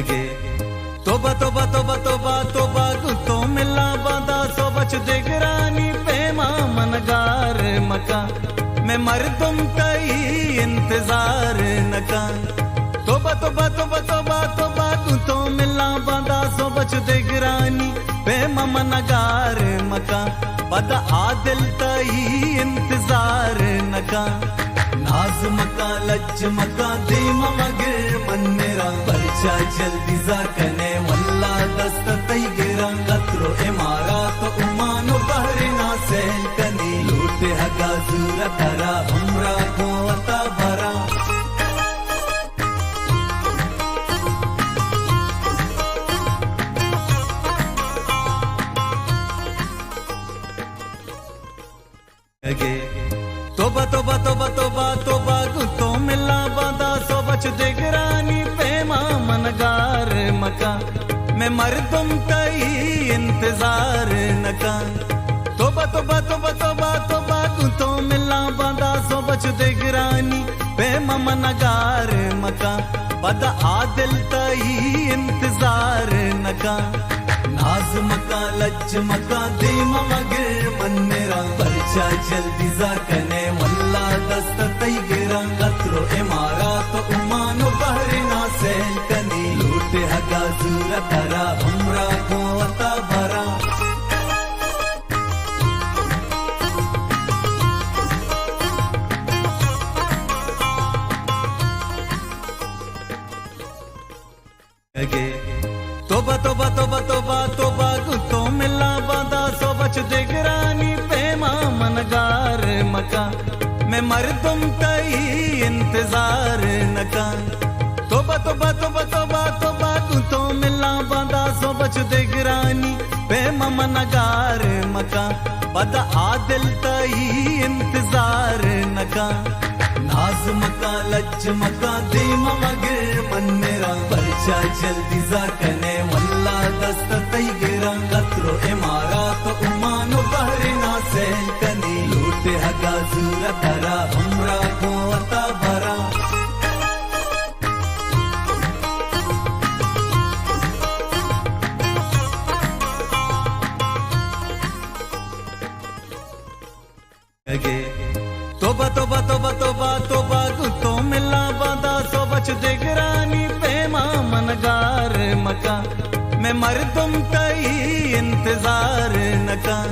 लगे। तोबा तोबा तोबा तोबा तोबा गुतो मिला बादा सो बच देगरानी पेमा मनगार मका मैं मर्दुम कई इंतजार नका। तोबा तोबा तोबा तोबा तोबा गुतो मिला बादा सो बच देगरानी पेमा मनगार मका बद आदिल तई इंतजार नका। नाज मका लज मका दे मगर मन मेरा बच्चा जल्दी जा कने वल्ला दस्त तई गिरा कतरो इमारा तो उमानो बहरे ना सहल कने लूटे हगा जूरा तरा हमरा को अता भरा। तोबा तोबा तोबा तोबा तोबा गुतो मिला बादा सो बच देगरानी पेमा मनगार मका मैं मर्दुम कई इंतजार नका। तोबा तोबा तोबा तोबा तोबा गुतो मिला बादा सो बच देगरानी पेमा मनगार मका बद आदिल तई इंतजार नका। नाज मका लज मका दे मगर मन मेरा बच्चा जल्दी जा कने वल्ला दस्त तई गिरा कतरो इमारा तो उमानो बहरे ना सहल कने लूटे हगा जूरा तरा हमरा को अता भरा। तोबा तोबा तोबा तोबा तोबा गुतो मिला बादा सो बच देगरानी पेमा मनगार मका मैं मर्दुम कई इंतजार नका। तोबा तोबा तोबा तोबा तोबा गुतो मिला बादा सो बच देगरानी पेमा मनगार मका बद आदिल तई इंतजार नका। नाज मका लज मका दे मगर मन मेरा बच्चा जल्दी जा कने वल्ला दस्त तई गिरा कतरो इमारा तो उमानो बहरे ना सहल कने लूटे हगा जूरा तरा हमरा को अता भरा। तोबा तोबा तोबा तोबा तोबा गुतो मिला बादा सो बच देगरानी पेमा मनगार मका मैं मर्दुम कई इंतजार नका।